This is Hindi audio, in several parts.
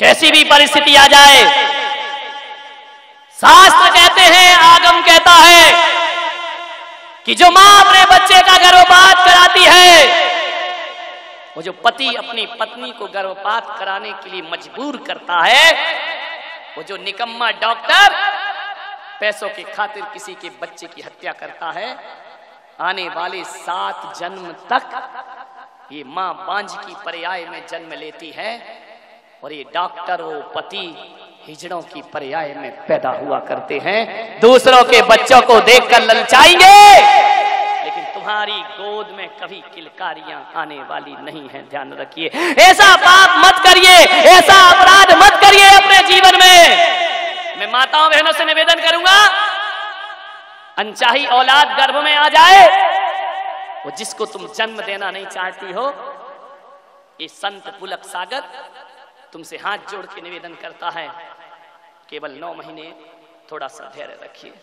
कैसी भी परिस्थिति आ जाए, शास्त्र कहते हैं, आगम कहता है कि जो मां अपने बच्चे का गर्भपात कराती है, वो जो पति अपनी पत्नी को गर्भपात कराने के लिए मजबूर करता है, वो जो निकम्मा डॉक्टर पैसों की खातिर किसी के बच्चे की हत्या करता है, आने वाले 7 जन्म तक ये मां बांझ की पर्याय में जन्म लेती है और ये डॉक्टर वो पति हिजड़ों की पर्याय में पैदा हुआ करते हैं। दूसरों के बच्चों को देखकर ललचाएंगे, लेकिन तुम्हारी गोद में कभी किलकारियां आने वाली नहीं है, ध्यान रखिए। ऐसा पाप मत करिए, ऐसा अपराध मत करिए अपने जीवन में। मैं माताओं बहनों से निवेदन करूंगा, अनचाही औलाद गर्भ में आ जाए, वो जिसको तुम जन्म देना नहीं चाहती हो, ये संत पुलक सागर तुमसे हाथ जोड़ के निवेदन करता है, केवल 9 महीने थोड़ा सा धैर्य रखिए,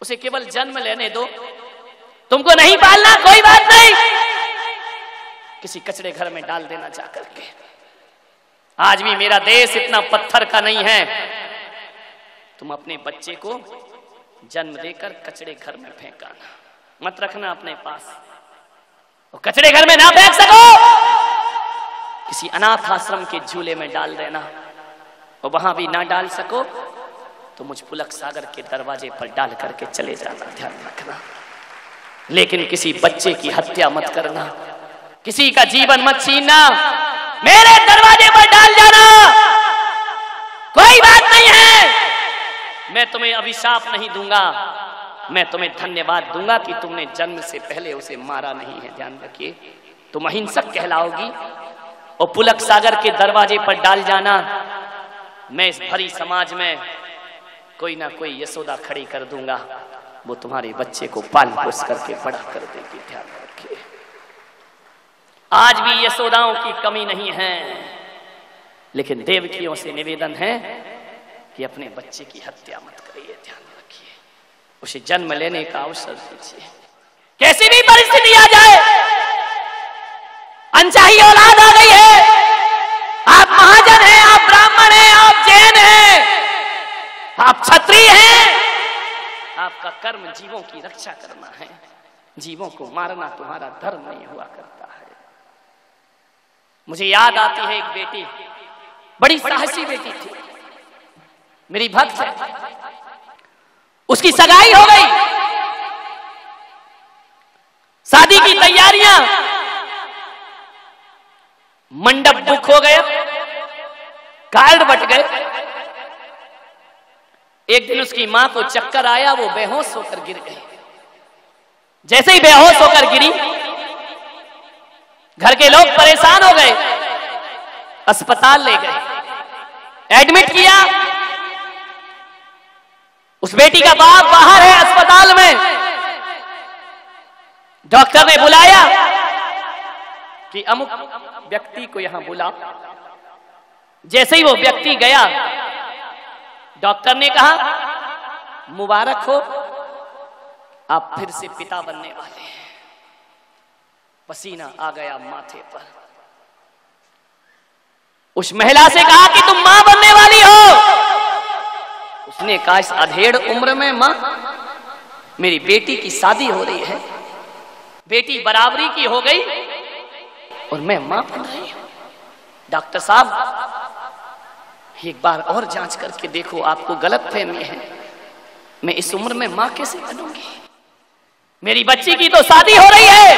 उसे केवल जन्म लेने दो। तुमको नहीं पालना कोई बात नहीं, किसी कचड़े घर में डाल देना जाकर के। आज भी मेरा देश इतना पत्थर का नहीं है, तुम अपने बच्चे को जन्म देकर कचड़े घर में फेंकाना मत रखना अपने पास, और कचड़े घर में ना फेंक सको, किसी अनाथ आश्रम के झूले में डाल देना, और वहां भी ना डाल सको तो मुझ पुलक सागर के दरवाजे पर डाल करके चले जाना, ध्यान रखना। लेकिन किसी बच्चे की हत्या मत करना, किसी का जीवन मत छीनना, मेरे दरवाजे पर डाल जाना, कोई बात नहीं है। मैं तुम्हें अभिशाप नहीं दूंगा, मैं तुम्हें धन्यवाद दूंगा कि तुमने जन्म से पहले उसे मारा नहीं है, ध्यान रखिए। तुम अहिंसक कहलाओगी, और पुलक सागर के दरवाजे पर डाल जाना, मैं इस भरी समाज में कोई ना कोई यशोदा खड़ी कर दूंगा, वो तुम्हारे बच्चे को पाल पोस करके बड़ा कर देगी, ध्यान रखिए। आज भी यशोदाओं की कमी नहीं है, लेकिन देवकियों से निवेदन है कि अपने बच्चे की हत्या मत करिए, ध्यान रखिए, उसे जन्म लेने का अवसर दीजिए। कैसी भी परिस्थिति आ जाए, अनचाही औलाद आ गई है, आप महाजन हैं, आप ब्राह्मण हैं, आप जैन हैं, आप क्षत्रिय हैं, आपका कर्म जीवों की रक्षा करना है, जीवों को मारना तुम्हारा धर्म नहीं हुआ करता है। मुझे याद आती है एक बेटी, बड़ी साहसी बेटी थी, मेरी भक्त है, उसकी सगाई हो गई, शादी की तैयारियां, मंडप बुक हो गया, कार्ड बट गए। एक दिन उसकी मां को चक्कर आया, वो बेहोश होकर गिर गई। जैसे ही बेहोश होकर गिरी, घर के लोग परेशान हो गए, अस्पताल ले गए, एडमिट किया। उस बेटी का बाप बाहर है अस्पताल में, डॉक्टर ने बुलाया कि अमुक व्यक्ति को यहां बुला। जैसे ही वो व्यक्ति गया, डॉक्टर ने कहा मुबारक हो, आप फिर से पिता बनने वाले हैं। पसीना आ गया माथे पर। उस महिला से कहा कि तुम मां बनने वाली हो। उसने कहा इस अधेड़ उम्र में मां, मेरी बेटी की शादी हो रही है, बेटी बराबरी की हो गई और मैं मां बन रही हूं। डॉक्टर साहब एक बार और जांच करके देखो, आपको गलतफहमी है, मैं इस उम्र में मां कैसे बनूंगी, मेरी बच्ची की तो शादी हो रही है।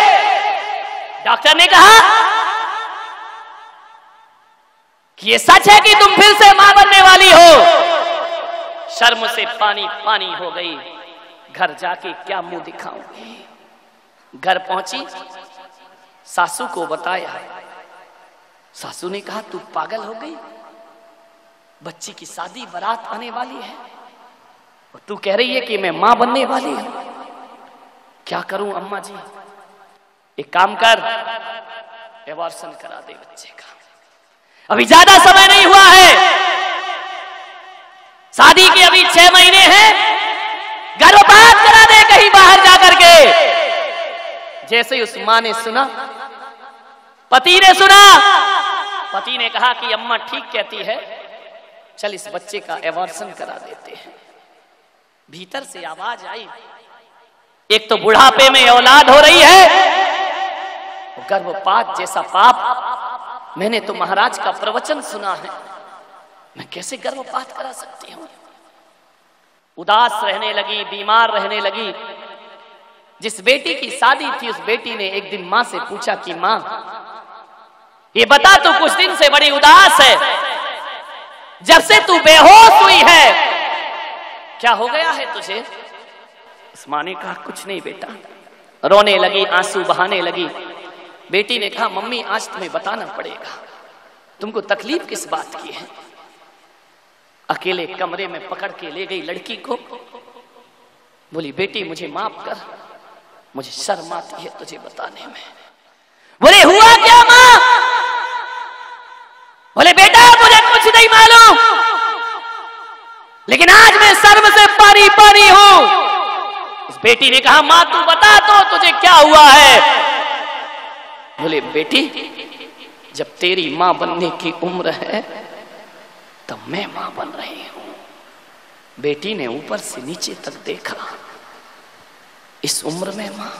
डॉक्टर ने कहा कि ये सच है कि तुम फिर से मां बनने वाली हो। शर्म से पानी पानी हो गई, घर जाके क्या मुंह दिखाऊंगी। घर पहुंची, सासू को बताया। सासू ने कहा तू पागल हो गई, बच्ची की शादी बारात आने वाली है और तू कह रही है कि मैं मां बनने वाली हूं। क्या करूं अम्मा जी? एक काम कर, एबॉर्शन करा दे बच्चे का, अभी ज्यादा समय नहीं हुआ है, शादी के अभी 6 महीने हैं, गर्भपात करा दे कहीं बाहर जाकर के। जैसे ही उस मां ने सुना, पति ने सुना, पति ने कहा कि अम्मा ठीक कहती है, चल इस बच्चे का एबॉर्शन करा देते हैं। भीतर से आवाज आई, एक तो बुढ़ापे में औलाद हो रही है, गर्भपात जैसा पाप। मैंने तो महाराज का प्रवचन सुना है, मैं कैसे गर्भपात करा सकती हूं। उदास रहने लगी, बीमार रहने लगी। जिस बेटी की शादी थी, उस बेटी ने एक दिन मां से पूछा कि मां, ये बता, तू कुछ दिन से बड़ी उदास है, जब से तू बेहोश हुई है, क्या हो गया है तुझे? उस मां ने कहा, कुछ नहीं बेटा। रोने लगी, आंसू बहाने लगी। बेटी ने कहा, मम्मी आज तुम्हें बताना पड़ेगा, तुमको तकलीफ किस बात की है। अकेले कमरे में पकड़ के ले गई लड़की को, बोली बेटी मुझे माफ कर, मुझे शर्म आती है तुझे बताने में। बोले हुआ क्या मां? बोले बेटा मुझे कुछ नहीं मालूम, लेकिन आज मैं शर्म से पानी पानी हूं। उस बेटी ने कहा, मां तू बता तो तुझे क्या हुआ है। बोले बेटी, जब तेरी मां बनने की उम्र है तब मैं मां बन रही हूं। बेटी ने ऊपर से नीचे तक देखा, इस उम्र में मां,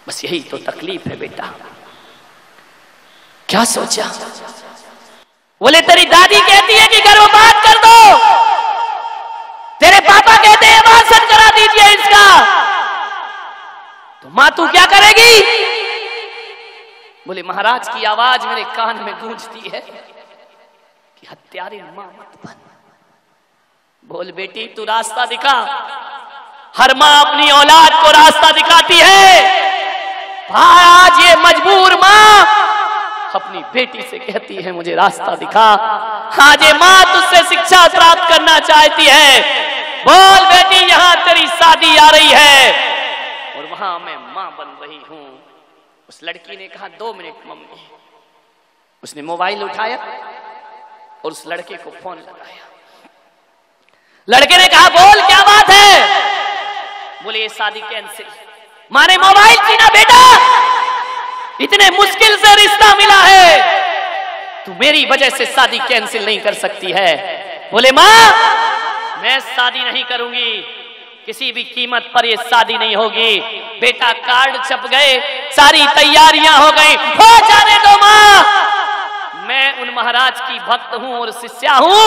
बस यही तो तकलीफ है बेटा। क्या सोचा? बोले तेरी दादी कहती है कि गर्भपात कर दो, तेरे पापा कहते हैं एबॉर्शन करा दीजिए इसका, तो मां तू क्या करेगी? बोले महाराज की आवाज मेरे कान में गूंजती है कि हत्यारे मां मत बन। बोल बेटी तू रास्ता दिखा। हर मां अपनी औलाद को रास्ता दिखाती है। आज ये मजबूर मां अपनी बेटी से कहती है मुझे रास्ता दिखा। आज ये मां तुझसे शिक्षा प्राप्त करना चाहती है। बोल बेटी यहां तेरी शादी आ रही है और वहां मैं मां बन रही हूं। उस लड़की ने कहा 2 मिनट मम्मी। उसने मोबाइल उठाया और उस लड़के को फोन लगाया। लड़के ने कहा बोल क्या बात है? बोले ये शादी कैंसिल। माने मोबाइल छीना बेटा, इतने मुश्किल से रिश्ता मिला है, तू मेरी वजह से शादी कैंसिल नहीं कर सकती है। बोले मां मैं शादी नहीं करूंगी, किसी भी कीमत पर ये शादी नहीं होगी। बेटा कार्ड छप गए, सारी तैयारियां हो गई, हो जाने दो मां। मैं उन महाराज की भक्त हूं और शिष्या हूं।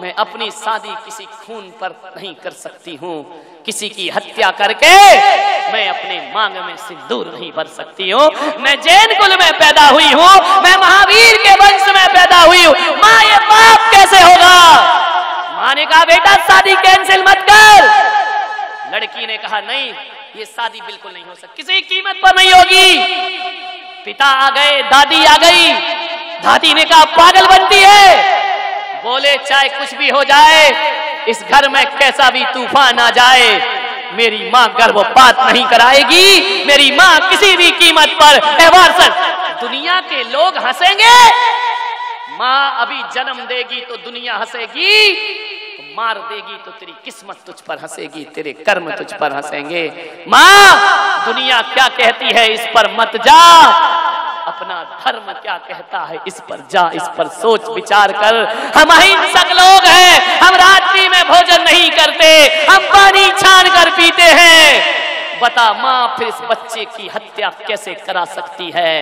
मैं अपनी शादी किसी खून पर नहीं कर सकती हूं। किसी की हत्या करके मैं अपने मांग में सिंदूर नहीं भर सकती हूँ। मैं जैन कुल में पैदा हुई हूँ, मैं महावीर के वंश में पैदा हुई हूँ। माँ ये पाप कैसे होगा? माँ ने कहा बेटा शादी कैंसिल मत कर। लड़की ने कहा नहीं ये शादी बिल्कुल नहीं हो सकती, किसी कीमत पर नहीं होगी। पिता आ गए, दादी आ गई। दादी ने कहा पागल बनती है। बोले चाहे कुछ भी हो जाए, इस घर में कैसा भी तूफान आ जाए, मेरी मां गर्भपात नहीं कराएगी। मेरी मां किसी भी कीमत पर एबॉर्शन। दुनिया के लोग हंसेंगे, मां अभी जन्म देगी तो दुनिया हंसेगी, मार देगी तो तेरी किस्मत तुझ पर हंसेगी, तेरे कर्म तुझ पर हंसेंगे। मां दुनिया क्या कहती है इस पर मत जा, अपना धर्म क्या कहता है इस पर जा, इस पर सोच विचार कर। हम अहिंसक लोग हैं, हम रात्रि में भोजन नहीं करते, हम पानी छान कर पीते हैं। बता मां फिर इस बच्चे की हत्या कैसे करा सकती है?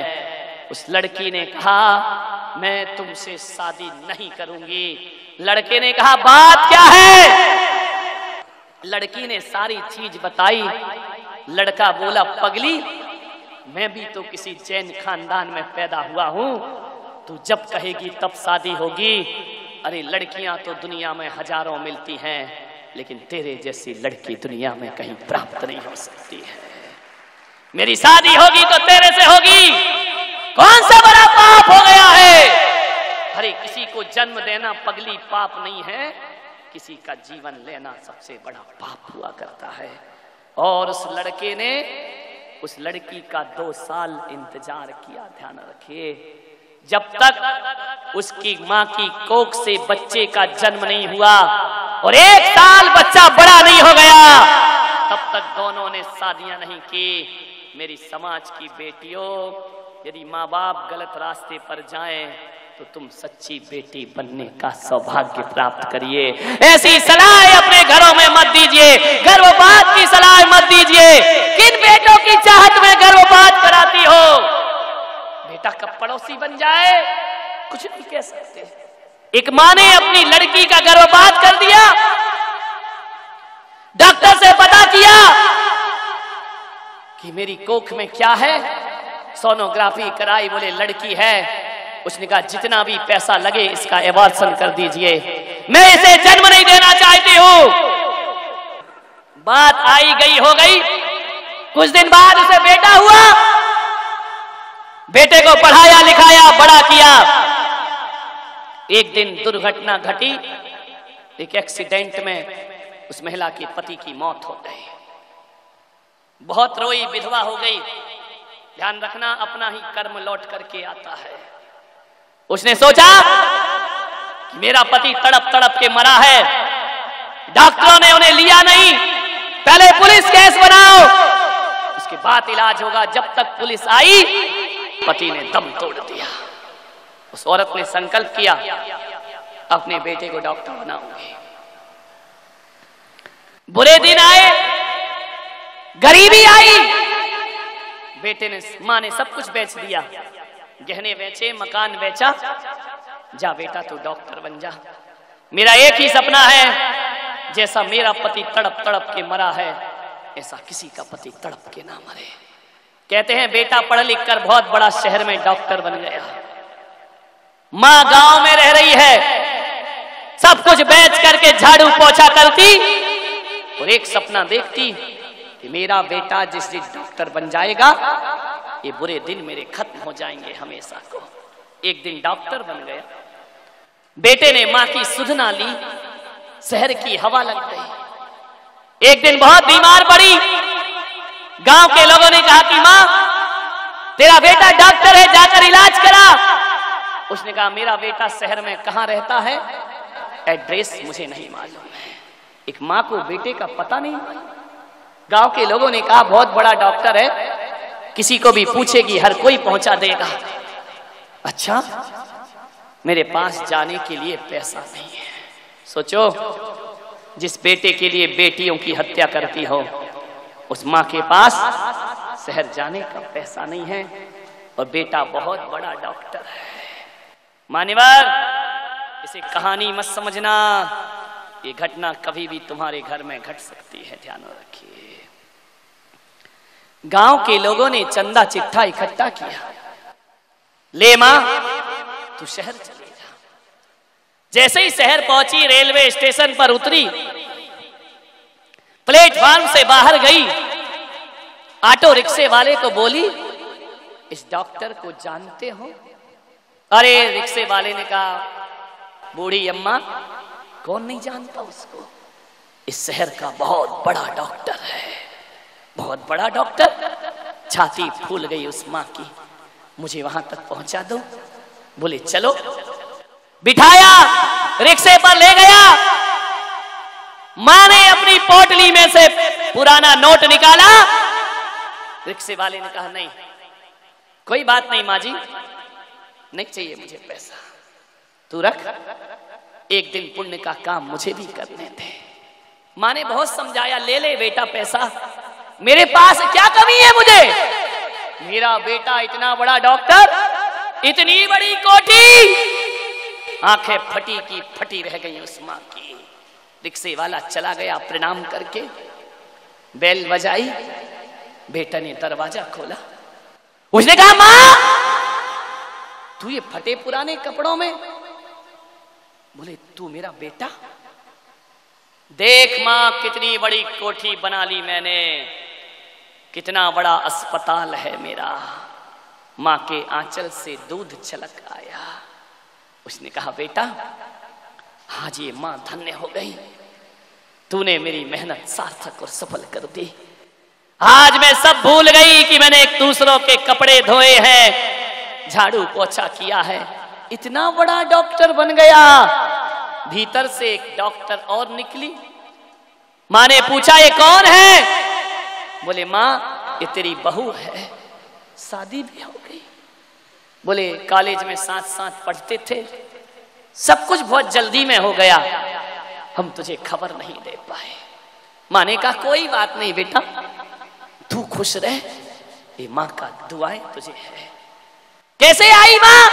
उस लड़की ने कहा मैं तुमसे शादी नहीं करूंगी। लड़के ने कहा बात क्या है? लड़की ने सारी चीज बताई। लड़का बोला पगली मैं भी तो किसी जैन खानदान में पैदा हुआ हूं, तू जब कहेगी तब शादी होगी। अरे लड़कियां तो दुनिया में हजारों मिलती हैं, लेकिन तेरे जैसी लड़की दुनिया में कहीं प्राप्त नहीं हो सकती है। मेरी शादी होगी तो तेरे से होगी। कौन सा बड़ा पाप हो गया है? अरे किसी को जन्म देना पगली पाप नहीं है, किसी का जीवन लेना सबसे बड़ा पाप हुआ करता है। और उस लड़के ने उस लड़की का 2 साल इंतजार किया। ध्यान रखिए, जब तक उसकी मां की कोख से बच्चे का जन्म नहीं हुआ और 1 साल बच्चा बड़ा नहीं हो गया, तब तक दोनों ने शादियां नहीं की। मेरी समाज की बेटियों, यदि माँ बाप गलत रास्ते पर जाएं तो तुम सच्ची बेटी बनने का सौभाग्य प्राप्त करिए। ऐसी सलाह अपने घरों में मत दीजिए, गर्भपात की सलाह मत दीजिए। किन बेटों की चाहत में गर्भपात कराती हो? बेटा कब पड़ोसी बन जाए कुछ नहीं कह सकते। एक माँ ने अपनी लड़की का गर्भपात कर दिया, डॉक्टर से पता किया कि मेरी कोख में क्या है, सोनोग्राफी कराई, बोले लड़की है। उसने कहा जितना भी पैसा लगे इसका एबॉर्शन कर दीजिए, मैं इसे जन्म नहीं देना चाहती हूं। बात आई गई हो गई। कुछ दिन बाद उसे बेटा हुआ, बेटे को पढ़ाया लिखाया बड़ा किया। एक दिन दुर्घटना घटी, एक एक्सीडेंट में उस महिला के पति की मौत हो गई। बहुत रोई, विधवा हो गई। ध्यान रखना, अपना ही कर्म लौट करके आता है। उसने सोचा कि मेरा पति तड़प तड़प के मरा है, डॉक्टरों ने उन्हें लिया नहीं, पहले पुलिस केस बनाओ, उसके बाद इलाज होगा। जब तक पुलिस आई पति ने दम तोड़ दिया। उस औरत ने संकल्प किया अपने बेटे को डॉक्टर बनाऊंगी। बुरे दिन आए, गरीबी आई, बेटे ने, मां ने सब कुछ बेच दिया, गहने बेचे, मकान बेचा। जा बेटा तू डॉक्टर बन जा, मेरा एक ही सपना है, जैसा मेरा पति तड़प तड़प के मरा है ऐसा किसी का पति तड़प के ना मरे। कहते हैं बेटा पढ़ लिख कर बहुत बड़ा शहर में डॉक्टर बन गया, मां गांव में रह रही है, सब कुछ बेच करके झाड़ू पोछा करती और एक सपना देखती कि मेरा बेटा जिस दिन डॉक्टर बन जाएगा ये बुरे दिन मेरे खत्म हो जाएंगे हमेशा को। एक दिन डॉक्टर बन गया। बेटे ने मां की सुध ना ली, शहर की हवा लग गई। एक दिन बहुत बीमार पड़ी। गांव के लोगों ने कहा कि मां तेरा बेटा डॉक्टर है, जाकर इलाज करा। उसने कहा मेरा बेटा शहर में कहां रहता है, एड्रेस मुझे नहीं मालूम है। एक मां को बेटे का पता नहीं। गांव के लोगों ने कहा बहुत बड़ा डॉक्टर है, किसी को भी पूछेगी हर कोई पहुंचा देगा। अच्छा, मेरे पास जाने के लिए पैसा नहीं है। सोचो, जिस बेटे के लिए बेटियों की हत्या करती हो उस मां के पास शहर जाने का पैसा नहीं है और बेटा बहुत बड़ा डॉक्टर है। मान्यवर, इसे कहानी मत समझना, ये घटना कभी भी तुम्हारे घर में घट सकती है, ध्यान रखिए। गांव के लोगों ने चंदा चिट्ठा इकट्ठा किया, ले मां तू शहर चले जा। जैसे ही शहर पहुंची, रेलवे स्टेशन पर उतरी, प्लेटफार्म से बाहर गई, ऑटो रिक्शे वाले को बोली इस डॉक्टर को जानते हो? अरे रिक्शे वाले ने कहा बूढ़ी अम्मा कौन नहीं जानता उसको, इस शहर का बहुत बड़ा डॉक्टर है, बहुत बड़ा डॉक्टर। छाती फूल गई उस मां की, मुझे वहां तक पहुंचा दो। बोले चलो, बिठाया, रिक्शे पर ले गया। मां ने अपनी पोटली में से पुराना नोट निकाला। रिक्शे वाले ने कहा नहीं, कोई बात नहीं मां जी, नहीं चाहिए मुझे पैसा, तू रख, एक दिन पुण्य का काम मुझे भी करने दे। मां ने बहुत समझाया, ले ले बेटा पैसा, मेरे पास क्या कमी है मुझे, मेरा बेटा इतना बड़ा डॉक्टर, इतनी बड़ी कोठी। आंखें फटी की फटी रह गई उस मां की। रिक्शे वाला चला गया, प्रणाम करके बेल बजाई, बेटा ने दरवाजा खोला। उसने कहा मां तू ये फटे पुराने कपड़ों में? बोले तू मेरा बेटा? देख मां कितनी बड़ी कोठी बना ली मैंने, कितना बड़ा अस्पताल है मेरा। मां के आंचल से दूध छलक आया। उसने कहा बेटा आज ये मां धन्य हो गई, तूने मेरी मेहनत सार्थक और सफल कर दी। आज मैं सब भूल गई कि मैंने एक दूसरों के कपड़े धोए हैं, झाड़ू पोछा किया है, इतना बड़ा डॉक्टर बन गया। भीतर से एक डॉक्टर और निकली। मां ने पूछा ये कौन है? बोले मां ये तेरी बहू है, शादी भी हो गई। बोले कॉलेज में साथ साथ पढ़ते थे, सब कुछ बहुत जल्दी में हो गया, हम तुझे खबर नहीं दे पाए। माँ ने कहा कोई बात नहीं बेटा, तू खुश रह, ये माँ का दुआएं तुझे है। कैसे आई माँ?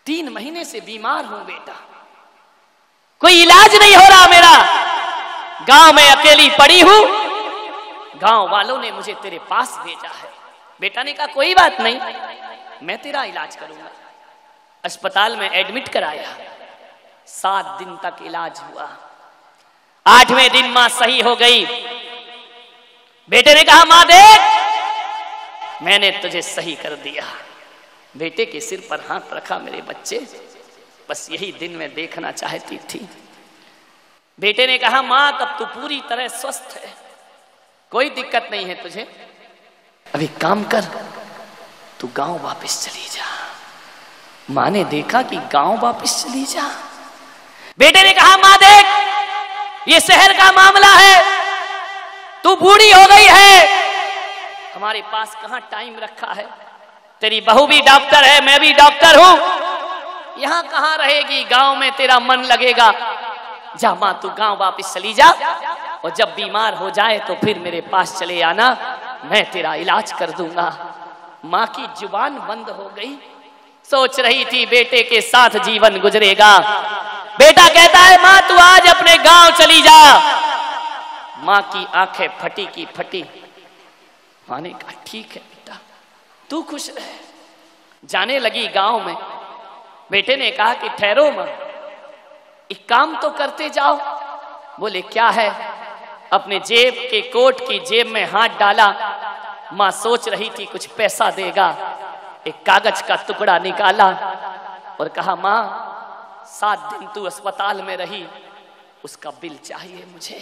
3 महीने से बीमार हूं बेटा, कोई इलाज नहीं हो रहा मेरा, गांव में अकेली पड़ी हूं, गांव वालों ने मुझे तेरे पास भेजा है। बेटा ने कहा कोई बात नहीं, मैं तेरा इलाज करूंगा। अस्पताल में एडमिट कराया, 7 दिन तक इलाज हुआ। 8वें दिन मां सही हो गई। बेटे ने कहा मां देख, मैंने तुझे सही कर दिया। बेटे के सिर पर हाथ रखा, मेरे बच्चे बस यही दिन मैं देखना चाहती थी। बेटे ने कहा मां तब तू पूरी तरह स्वस्थ है, कोई दिक्कत नहीं है तुझे, अभी काम कर, तू गांव वापस चली जा। मां ने देखा कि गांव वापस चली जा। बेटे ने कहा मां देख, ये शहर का मामला है, तू बूढ़ी हो गई है, हमारे पास कहां टाइम रखा है, तेरी बहू भी डॉक्टर है, मैं भी डॉक्टर हूं, यहां कहां रहेगी, गांव में तेरा मन लगेगा। जा मां तू गांव वापस चली जा, और जब बीमार हो जाए तो फिर मेरे पास चले आना, मैं तेरा इलाज कर दूंगा। मां की जुबान बंद हो गई, सोच रही थी बेटे के साथ जीवन गुजरेगा। बेटा कहता है मां तू आज अपने गांव चली जा। मां की आंखें फटी की फटी। मां ने कहा ठीक है बेटा, तू खुश रह। जाने लगी गांव में। बेटे ने कहा कि ठहरो मां, एक काम तो करते जाओ। बोले क्या है? अपने जेब के कोट की जेब में हाथ डाला। मां सोच रही थी कुछ पैसा देगा, एक कागज का टुकड़ा निकाला और कहा मां 7 दिन तू अस्पताल में रही, उसका बिल चाहिए मुझे,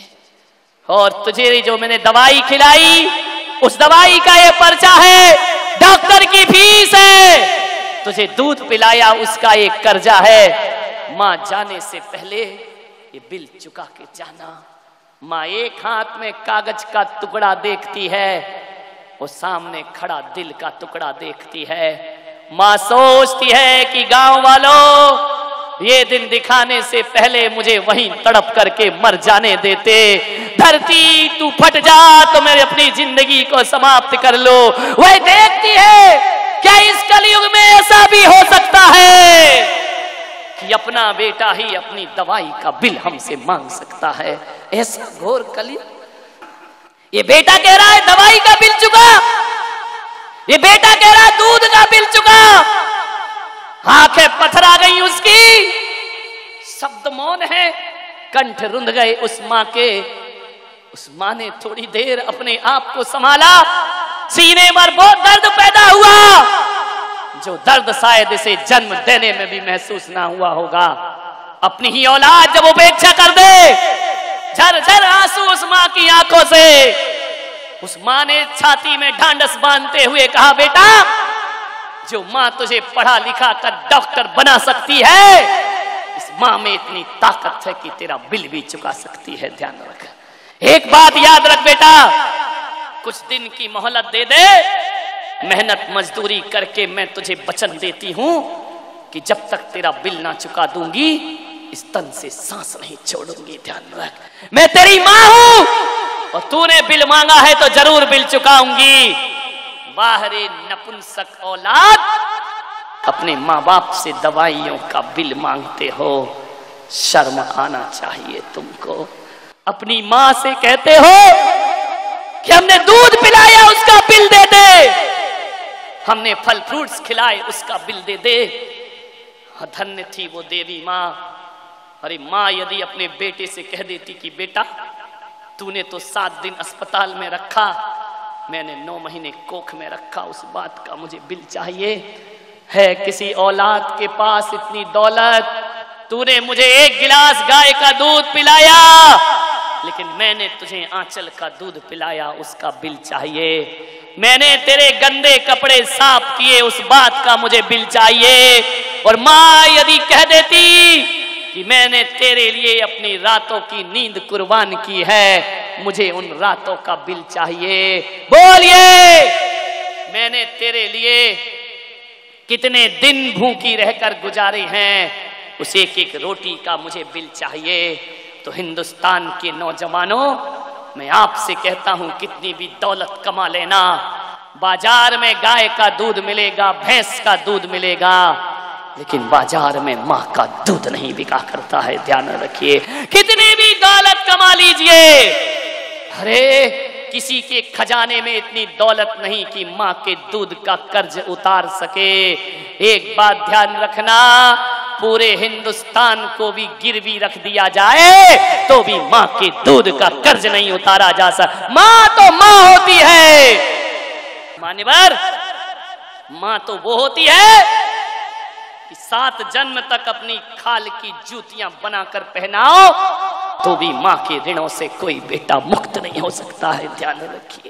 और तुझे जो मैंने दवाई खिलाई उस दवाई का ये पर्चा है, डॉक्टर की फीस है, तुझे दूध पिलाया उसका एक कर्जा है। मां जाने से पहले ये बिल चुका के जाना। मां एक हाथ में कागज का टुकड़ा देखती है और सामने खड़ा दिल का टुकड़ा देखती है। मां सोचती है कि गांव वालों, ये दिन दिखाने से पहले मुझे वहीं तड़प करके मर जाने देते। धरती तू फट जा तो मैं अपनी जिंदगी को समाप्त कर लो। वह देखती है क्या इस कलयुग में ऐसा भी हो सकता है कि अपना बेटा ही अपनी दवाई का बिल हमसे मांग सकता है। ऐसा घोर कलयुग। ये बेटा कह रहा है दवाई का बिल चुका, ये बेटा कह रहा है दूध का बिल चुका। आंखें पथरा गई उसकी, शब्द मौन है, कंठ रुंध गए उस मां के। उस मां ने थोड़ी देर अपने आप को संभाला। सीने में बहुत दर्द पैदा हुआ, जो दर्द शायद इसे जन्म देने में भी महसूस ना हुआ होगा। अपनी ही औलाद जब उपेक्षा कर दे, झरझर आंसू उस मां की आंखों से। उस मां ने छाती में ढांढस बांधते हुए कहा बेटा, जो मां तुझे पढ़ा लिखा कर डॉक्टर बना सकती है, इस मां में इतनी ताकत है कि तेरा बिल भी चुका सकती है। ध्यान रख, एक बात याद रख बेटा, कुछ दिन की मोहलत दे दे, मेहनत मजदूरी करके मैं तुझे वचन देती हूं कि जब तक तेरा बिल ना चुका दूंगी इस तन से सांस नहीं छोड़ूंगी। ध्यान रख, मैं तेरी मां हूं और तूने बिल मांगा है तो जरूर बिल चुकाऊंगी। बाहरे नपुंसक औलाद, अपने माँ बाप से दवाइयों का बिल मांगते हो, शर्म आना चाहिए तुमको। अपनी माँ से कहते हो कि हमने दूध पिलाया उसका बिल दे दे, हमने फल फ्रूट्स खिलाए उसका बिल दे दे। धन्य थी वो देवी माँ। अरे माँ यदि अपने बेटे से कह देती कि बेटा तूने तो 7 दिन अस्पताल में रखा, मैंने 9 महीने कोख में रखा, उस बात का मुझे बिल चाहिए। है किसी औलाद के पास इतनी दौलत, तूने मुझे 1 गिलास गाय का दूध पिलाया, लेकिन मैंने तुझे आंचल का दूध पिलाया, उसका बिल चाहिए। मैंने तेरे गंदे कपड़े साफ किए, उस बात का मुझे बिल चाहिए। और माँ यदि कह देती कि मैंने तेरे लिए अपनी रातों की नींद कुर्बान की है, मुझे उन रातों का बिल चाहिए। बोलिए मैंने तेरे लिए कितने दिन भूखी रहकर गुजारे हैं, उस एक एक रोटी का मुझे बिल चाहिए। तो हिंदुस्तान के नौजवानों, मैं आपसे कहता हूं, कितनी भी दौलत कमा लेना, बाजार में गाय का दूध मिलेगा, भैंस का दूध मिलेगा, लेकिन बाजार में मां का दूध नहीं बिका करता है। ध्यान रखिए, कितनी भी दौलत कमा लीजिए, अरे किसी के खजाने में इतनी दौलत नहीं कि मां के दूध का कर्ज उतार सके। एक बात ध्यान रखना, पूरे हिंदुस्तान को भी गिरवी रख दिया जाए तो भी मां के दूध का कर्ज नहीं उतारा जा सकता। मां तो मां होती है, मान्यवर, मां तो वो होती है कि 7 जन्म तक अपनी खाल की जूतियां बनाकर पहनाओ तो भी मां के ऋणों से कोई बेटा मुक्त नहीं हो सकता है। ध्यान रखिए।